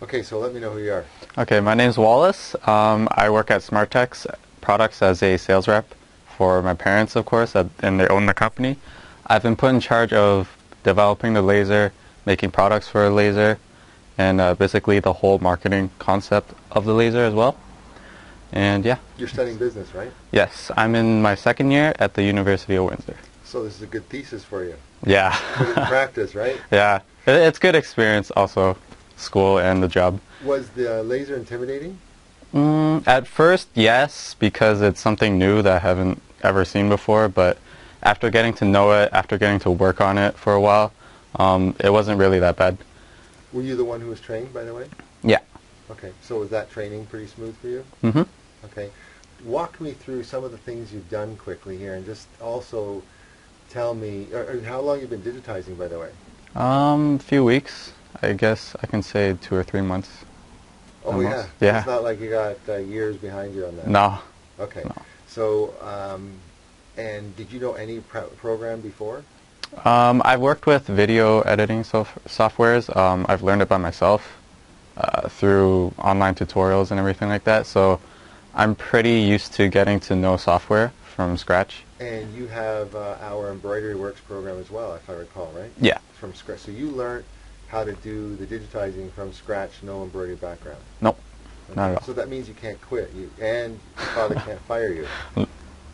Okay, so let me know who you are. Okay, my name's Wallace. I work at SmartTex Products as a sales rep for my parents, of course, and they own the company. I've been put in charge of developing the laser, making products for a laser, and basically the whole marketing concept of the laser as well. And yeah. You're studying business, right? Yes, I'm in my second year at the University of Windsor. So this is a good thesis for you. Yeah. Put it in practice, right? Yeah. It's good experience also, school and the job. Was the laser intimidating? At first, yes, because it's something new that I haven't ever seen before, but after getting to know it, after getting to work on it for a while, it wasn't really that bad. Were you the one who was trained, by the way? Yeah. Okay, so was that training pretty smooth for you? Mm-hmm. Okay. Walk me through some of the things you've done quickly here, and just also tell me, or how long you've been digitizing, by the way? A few weeks. I guess I can say 2 or 3 months. Oh, almost. yeah? Yeah. It's not like you got years behind you on that? No. Okay. No. So, and did you know any program before? I've worked with video editing softwares. I've learned it by myself through online tutorials and everything like that. So I'm pretty used to getting to know software from scratch. And you have our Embroidery Works program as well, if I recall, right? Yeah. From scratch. So you learned how to do the digitizing from scratch, no embroidery background? Nope. Okay. Not at all. So that means you can't quit, and your father can't fire you.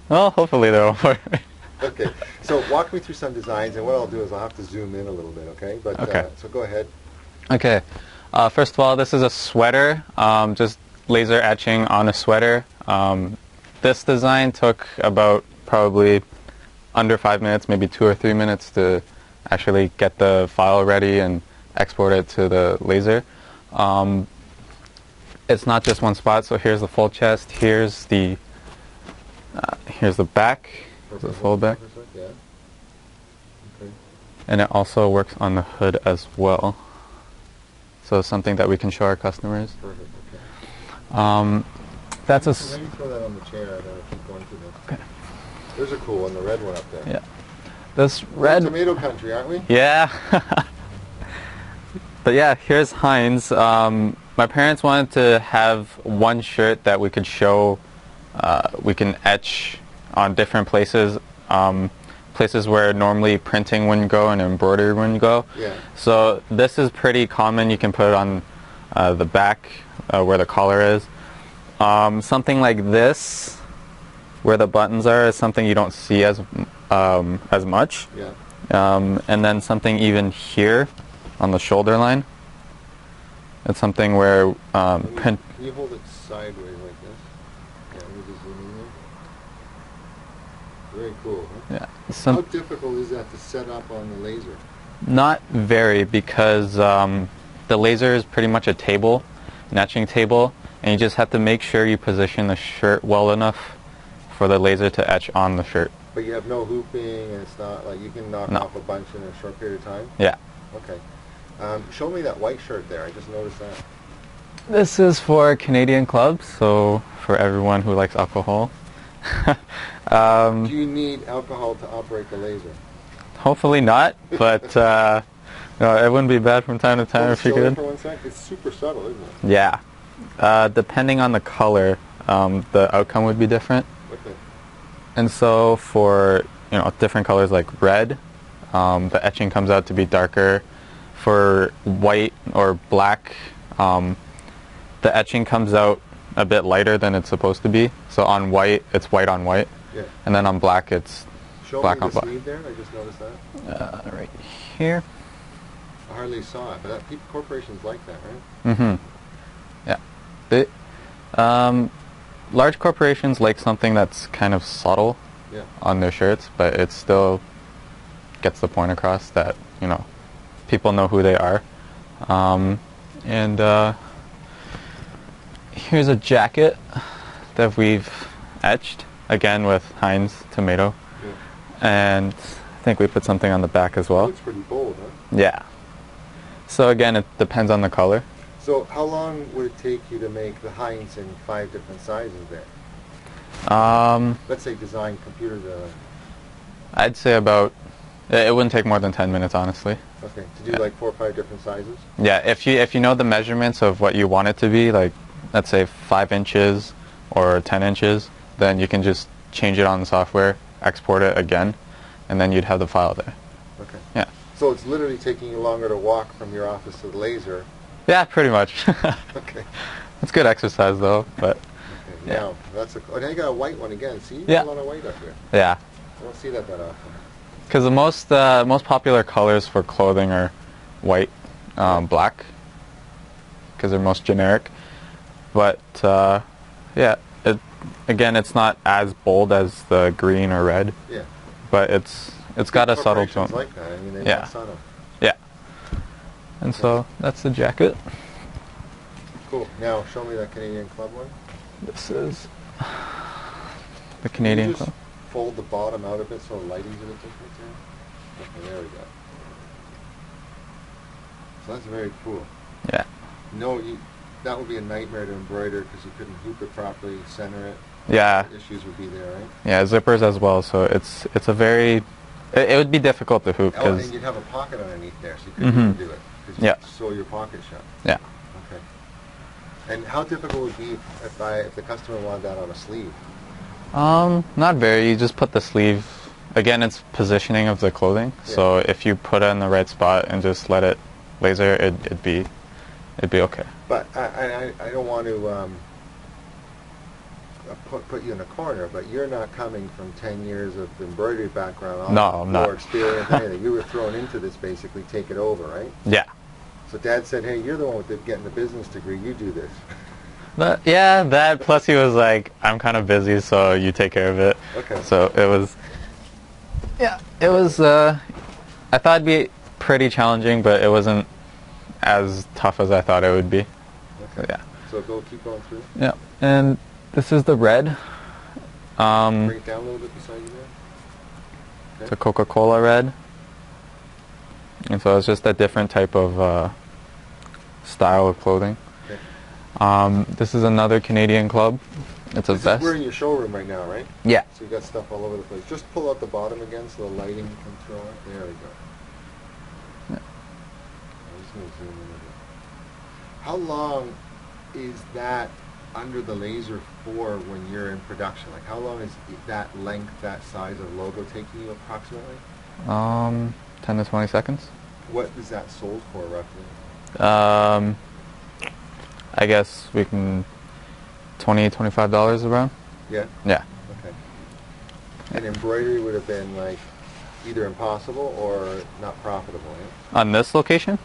Well, hopefully they won't fire me. Okay. So walk me through some designs, and what I'll do is I'll have to zoom in a little bit, okay? But Okay. So go ahead. Okay. First of all, this is a sweater, just laser etching on a sweater. This design took about probably under 5 minutes, maybe 2 or 3 minutes to actually get the file ready and export it to the laser. It's not just one spot, so here's the full chest, here's the back, the full back, Yeah. Okay. and it also works on the hood as well. So it's something that we can show our customers. Perfect. Okay. That's a Let me throw that on the chair. I gotta keep going through this. okay. There's a cool one, the red one up there. Yeah. This We're red. tomato country, aren't we? Yeah. But yeah, here's Heinz. My parents wanted to have one shirt that we could show, we can etch on different places, places where normally printing wouldn't go and embroidery wouldn't go. Yeah. So this is pretty common. You can put it on the back where the collar is. Something like this, where the buttons are, is something you don't see as much. Yeah. And then something even here on the shoulder line. It's something where Can you hold it sideways like this? Yeah, let me just zoom in there. Very cool. Huh? yeah, How difficult is that to set up on the laser? not very, because the laser is pretty much a table, an etching table, and you just have to make sure you position the shirt well enough for the laser to etch on the shirt. But you have no hooping, and it's not like you can knock No. off a bunch in a short period of time? Yeah. Okay. Show me that white shirt there. I just noticed that. This is for Canadian clubs, so for everyone who likes alcohol. Do you need alcohol to operate the laser? Hopefully not, but no, it wouldn't be bad from time to time if you Show it could. for 1 sec. It's super subtle, isn't it? Yeah. Depending on the color, the outcome would be different. Okay. And so for different colors like red, the etching comes out to be darker. For white or black, the etching comes out a bit lighter than it's supposed to be. So on white, it's white on white. Yeah. And then on black, it's Show black me on the black. sleeve there. I just noticed that. Right here. I hardly saw it, but corporations like that, right? Mm-hmm. Yeah. Large corporations like something that's kind of subtle Yeah. on their shirts, but it still gets the point across that, people know who they are. And here's a jacket that we've etched, again with Heinz tomato. Yeah. And I think we put something on the back as well. Looks pretty bold, huh? Yeah. So again, it depends on the color. So how long would it take you to make the Heinz in 5 different sizes there? Um, Let's say design, computer design. I'd say about It wouldn't take more than 10 minutes, honestly. Okay, to do like 4 or 5 different sizes? Yeah, if you know the measurements of what you want it to be, like let's say 5 inches or 10 inches, then you can just change it on the software, export it again, and then you'd have the file there. Okay. Yeah. So it's literally taking you longer to walk from your office to the laser. Yeah, pretty much. Okay. It's good exercise though, but Okay. yeah. Now that's now you got a white one again. See, you Yeah. got a lot of white up here. Yeah. I don't see that often. Because the most popular colors for clothing are white, black, because they're most generic. But yeah, again, it's not as bold as the green or red. Yeah. But it's got a subtle tone. Like that. I mean, they're Yeah. not subtle. Yeah. And so that's the jacket. Cool. Now show me that Canadian Club one. This is the Canadian Can you just Club. fold the bottom out a bit so the lighting's a bit different there. Okay, there we go. So that's very cool. Yeah. No, that would be a nightmare to embroider because you couldn't hoop it properly, center it. Yeah. Issues would be there, right? Yeah, zippers as well. So it's a very it would be difficult to hoop Oh, because and you'd have a pocket underneath there, so you couldn't even do it because you Yeah. sew your pocket shut. yeah. Okay. And how difficult would it be if the customer wanted that on a sleeve? Not very. You just put the sleeve. Again, it's positioning of the clothing. Yeah. So if you put it in the right spot and just let it laser, it'd be okay. But I don't want to put you in a corner, but you're not coming from 10 years of embroidery background. No, I'm not. Or experience, anything. You were thrown into this basically, take it over, right? Yeah. So Dad said, hey, you're the one with getting the business degree, you do this. Yeah, that plus he was like, I'm kind of busy, so you take care of it. Okay. So it was, yeah, it was, I thought it'd be pretty challenging, but it wasn't as tough as I thought it would be. Okay. Yeah. So keep going through. Yeah, and this is the red. Bring it down a little bit beside you there. Okay. It's a Coca-Cola red. And so it's just a different type of style of clothing. Okay. This is another Canadian Club. It's a vest. We're in your showroom right now, right? Yeah. So you got stuff all over the place. Just pull out the bottom again so the lighting can throw it. There we go. Yeah. I'm just going to zoom in a bit. How long is that under the laser for when you're in production? Like how long is that length, that size of logo taking you approximately? 10 to 20 seconds. What is that sold for roughly? I guess we can $20-$25 around. Yeah? Yeah. Okay. And embroidery would have been like either impossible or not profitable, eh? On this location?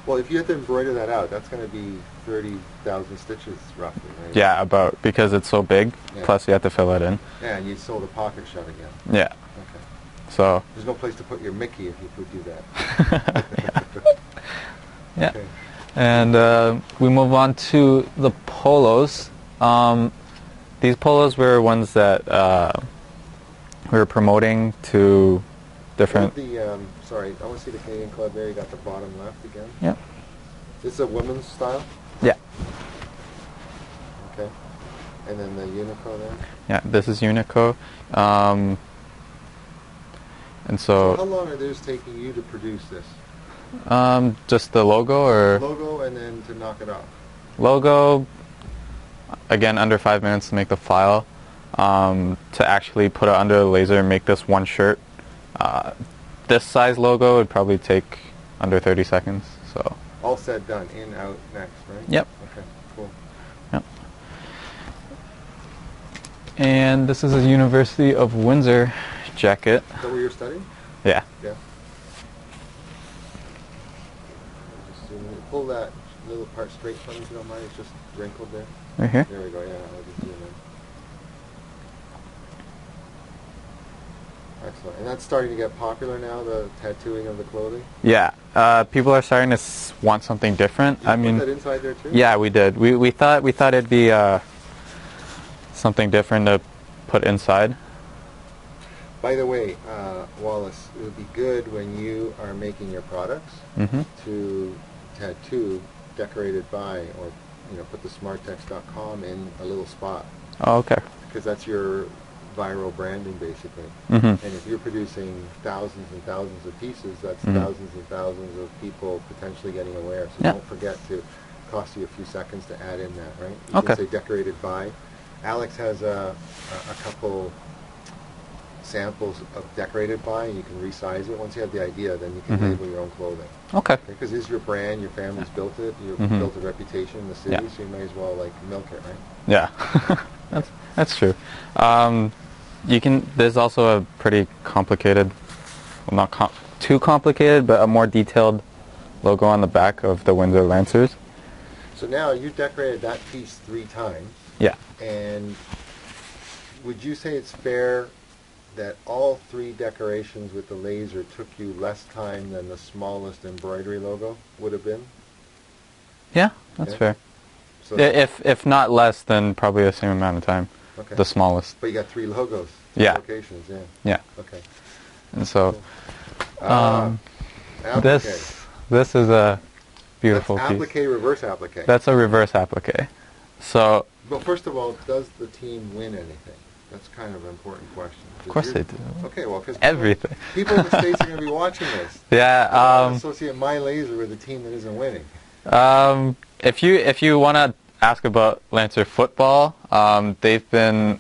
Well, if you had to embroider that out, that's going to be 30,000 stitches roughly, right? Yeah, about, because it's so big, Yeah. plus you have to fill it in. Yeah, and you'd sew the pocket shut again. Yeah. Okay. So, There's no place to put your Mickey if you could do that. yeah. Okay. And we move on to the polos. These polos were ones that we were promoting to different... Sorry, I want to see the Canadian Club there. You got the bottom left again. Yeah. This is a women's style? Yeah. Okay. And then the Unico there? Yeah, this is Unico. And So so... how long are those taking you to produce this? just the logo or... Logo and then to knock it off? Logo, again, under 5 minutes to make the file. To actually put it under the laser and make this one shirt. This size logo would probably take under 30 seconds. So. All said, done. In, out, next, right? Yep. Okay, cool. Yep. And this is a University of Windsor jacket. Is that where you're studying? Yeah. Yeah. Just pull that little part straight from me if you don't mind. It's just wrinkled there. Right here. There we go. Yeah, I'll just zoom in. Excellent. And that's starting to get popular now, the tattooing of the clothing? Yeah. People are starting to want something different. Did you I mean, put that inside there too? yeah, we did. We thought it'd be something different to put inside. By the way, Wallace, it would be good when you are making your products to tattoo decorated by, or put the smarttext.com in a little spot. Oh, okay. Because that's your viral branding, basically. Mm-hmm. And if you're producing thousands and thousands of pieces, that's Mm-hmm. thousands and thousands of people potentially getting aware. So Yeah. don't forget to cost you a few seconds to add in that, right? You Okay. can say decorated by. Alex has a couple samples of decorated by, and you can resize it. Once you have the idea, then you can Mm-hmm. label your own clothing. Okay. Because it's your brand, your family's built it, you've Mm-hmm. built a reputation in the city, Yeah. so you may as well like milk it, right? Yeah. That's true. There's also a pretty complicated, well, not too complicated, but a more detailed logo on the back of the Windsor Lancers. So now you decorated that piece 3 times, Yeah. and would you say it's fair that all 3 decorations with the laser took you less time than the smallest embroidery logo would have been? Yeah, that's Yeah. fair. So If not less, then probably the same amount of time. okay. The smallest. But you got 3 logos. Yeah. Locations, yeah. Yeah. Okay. And so, Applique. this is a beautiful That's piece. applique, reverse applique. That's a reverse applique. So, Well, first of all, does the team win anything? That's kind of an important question. of course they do. Okay, well, because Everything. people in the States are going to be watching this. I Yeah. don't associate my laser with a team that isn't winning. If you want to ask about Lancer football, they've been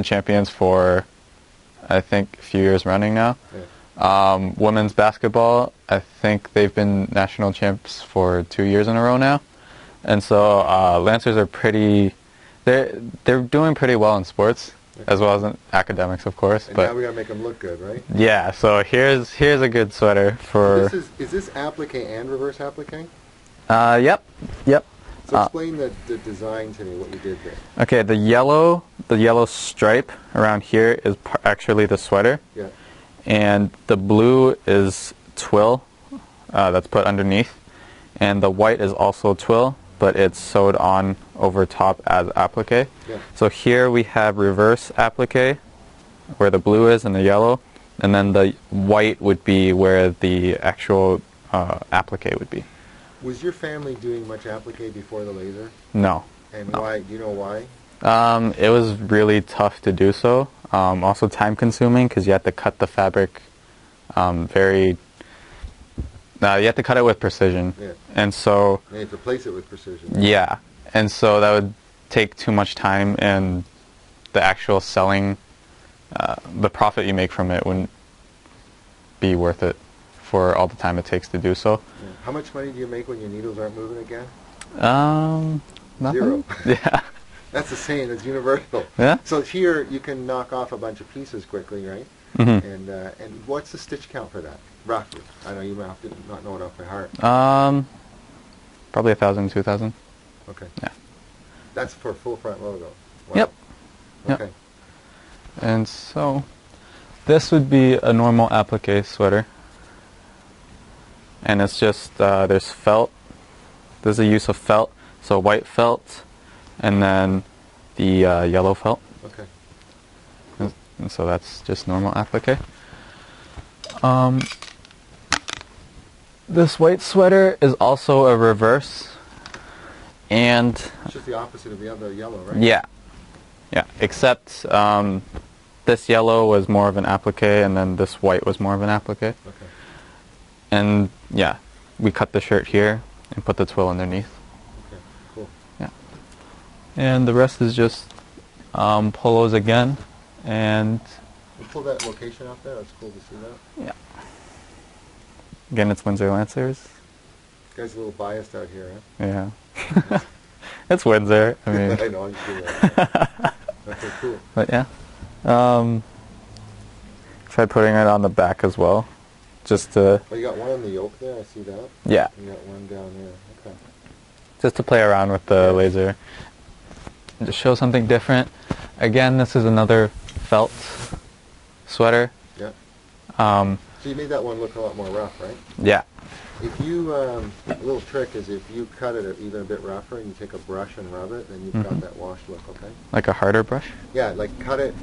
champions for, I think, a few years running now. Yeah. Women's basketball, I think they've been national champs for 2 years in a row now, and so Lancers are they're doing pretty well in sports as well as in academics, of course. And but now we got to make them look good, right? yeah, so here's a good sweater for. Is this applique and reverse applique? Yep. So explain the design to me, what you did there. Okay, the yellow stripe around here is actually the sweater. Yeah. And the blue is twill that's put underneath, and the white is also twill, but it's sewed on over top as applique. Yeah. So here we have reverse applique, where the blue is and the yellow, and then the white would be where the actual applique would be. Was your family doing much applique before the laser? No. And why? Do you know why? It was really tough to do so. Also time consuming because you have to cut the fabric you have to cut it with precision. Yeah. And so You have to place it with precision. yeah, and so that would take too much time, and the actual selling, the profit you make from it wouldn't be worth it for all the time it takes to do so. Yeah. How much money do you make when your needles aren't moving again? Nothing. 0. Yeah. That's the saying. It's universal. Yeah. So here you can knock off a bunch of pieces quickly, right? Mm-hmm. And what's the stitch count for that, roughly? I know you might have to not know it off by heart. Probably 1,000, 2,000. Okay. Yeah. That's for full front logo. Wow. Yep. Okay. Yep. And so this would be a normal applique sweater, and it's just there's felt. There's a use of felt, so white felt, and then the yellow felt. Okay. And so that's just normal applique. This white sweater is also a reverse, and It's just the opposite of the other yellow, right? yeah, except this yellow was more of an applique, and then this white was more of an applique. Okay. And yeah, we cut the shirt here and put the twill underneath. Okay. Cool. Yeah. And the rest is just polos again, and We'll pull that location out there. It's cool to see that. yeah. Again, it's Windsor Lancers. This guy's a little biased out here, huh? Yeah. It's Windsor. I mean, I know. I'm sure that. Okay. Cool. but yeah. Try putting it on the back as well, just to Oh, you got one on the yoke there. I see that. yeah, You got one down there. Okay. just to play around with the laser, and just show something different. Again, this is another felt sweater. Yeah. Um, So you made that one look a lot more rough, right? yeah. If you, a little trick is if you cut it even a bit rougher and you take a brush and rub it, then you've got that washed look, okay? Like a harder brush. Yeah, like cut it,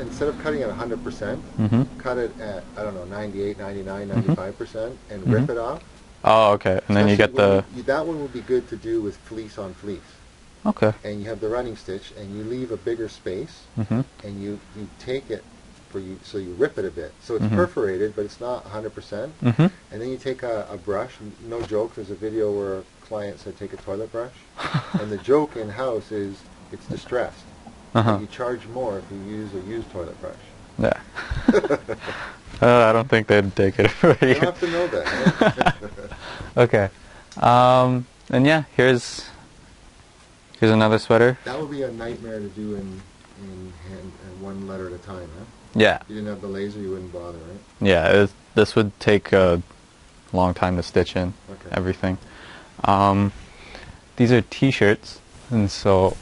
instead of cutting at 100%, cut it at, I don't know, 98, 99, 95%, and rip it off. Oh, okay. And then you get Especially the when that one would be good to do with fleece on fleece. Okay. and you have the running stitch, and you leave a bigger space, Mhm. and you take it for you, so you rip it a bit. So it's Mhm. perforated, but it's not 100%. Mhm. And then you take a brush. No joke, there's a video where a client said take a toilet brush, and the joke in house is it's distressed. Uh-huh. You charge more if you use a used toilet brush. Yeah. I don't think they'd take it. You don't have to know that. Okay. And yeah, here's another sweater. That would be a nightmare to do in hand, one letter at a time, huh? Yeah. If you didn't have the laser, you wouldn't bother, right? Yeah, this would take a long time to stitch in Okay. everything. These are t-shirts, and so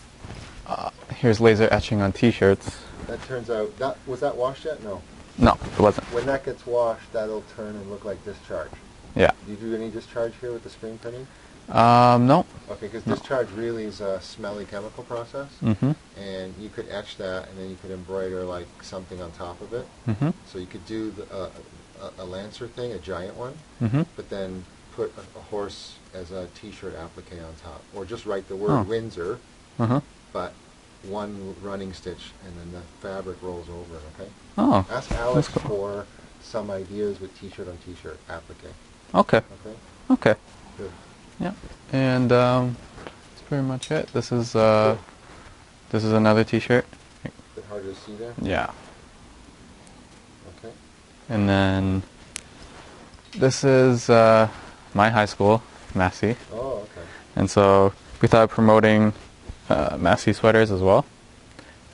here's laser etching on t-shirts. That turns out, was that washed yet? No. No, it wasn't. When that gets washed, that'll turn and look like discharge. Yeah. Do you do any discharge here with the screen printing? No. Okay, because No. discharge really is a smelly chemical process, Mhm. and you could etch that, and then you could embroider like something on top of it. Mhm. So you could do a lancer thing, a giant one, Mhm. but then put a horse as a T-shirt applique on top, or just write the word Oh. Windsor, Uh-huh. but one running stitch, and then the fabric rolls over it. Okay. Oh. Ask Alex That's cool. for some ideas with T-shirt on T-shirt applique. Okay. Okay. Okay. Good. Yeah. And that's pretty much it. This is another t-shirt. Bit hard to see there. Yeah. Okay. And then this is my high school, Massey. Oh, okay. And so we thought of promoting Massey sweaters as well.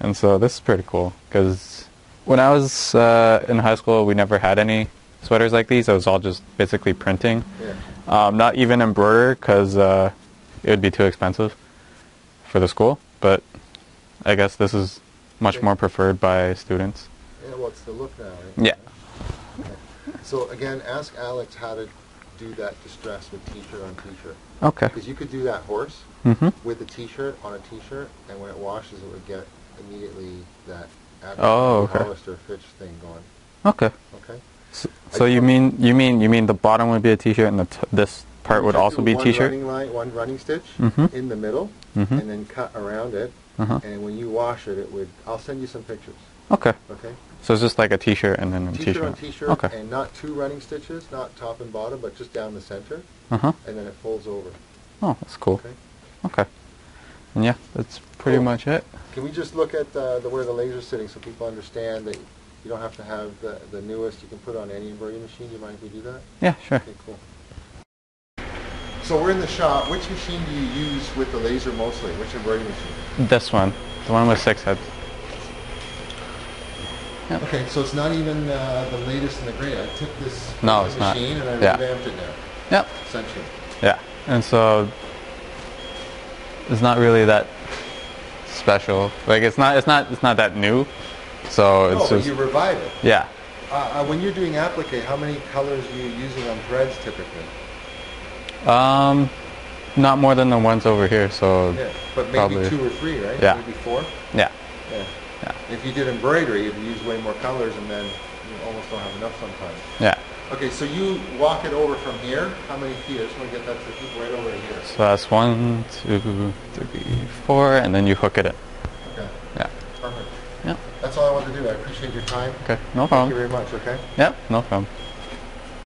And so this is pretty cool because when I was in high school, we never had any sweaters like these. It was all just basically printing. Yeah. Not even embroidered because it would be too expensive for the school. But I guess this is much more preferred by students. Yeah, well, it's the look now, right? Yeah. Okay. So again, ask Alex how to do that distress with T-shirt on T-shirt. Okay. Because you could do that horse Mhm. with the T-shirt on a T-shirt, and when it washes, it would get immediately that Oh, okay. Hollister Fitch thing going. Okay. Okay. So you mean the bottom would be a t-shirt and this part would You also do be one t-shirt? running line, one running stitch Mhm. in the middle, Mhm. and then cut around it. Uh-huh. And when you wash it, it would. I'll send you some pictures. Okay. Okay. So it's just like a t-shirt and then a T-shirt t-shirt. on T-shirt, Okay. and not two running stitches, not top and bottom, but just down the center, Uh-huh. and then it folds over. Oh, that's cool. Okay. Okay. And yeah, that's pretty Cool. much it. Can we just look at where the laser's sitting so people understand that you don't have to have the newest? You can put on any embroidery machine. You mind if we do that? Yeah, sure. Okay, cool. So we're in the shop. Which machine do you use with the laser mostly? Which embroidery machine? This one, the one with 6 heads. Yep. Okay, so it's not even the latest and the greatest. I took this No, it's not. machine and I Yeah. revamped it now, Yep. essentially. Yeah. And so it's not really that special. Like it's not that new. So No, it's but just you revive it. yeah. When you're doing applique, how many colors are you using on threads typically? Not more than the ones over here. So Yeah, but maybe probably 2 or 3, right? Yeah. Maybe 4? yeah. Yeah. Yeah. If you did embroidery, you'd use way more colors and then you almost don't have enough sometimes. Yeah. Okay, so you walk it over from here. How many feet? I just want to get that to people right over to here. So that's 1, 2, 3, 4, and then you hook it in. Okay, Yeah. perfect. Yeah. That's all I wanted to do. I appreciate your time. Okay. No Thank problem. you very much, okay? Yep. No problem.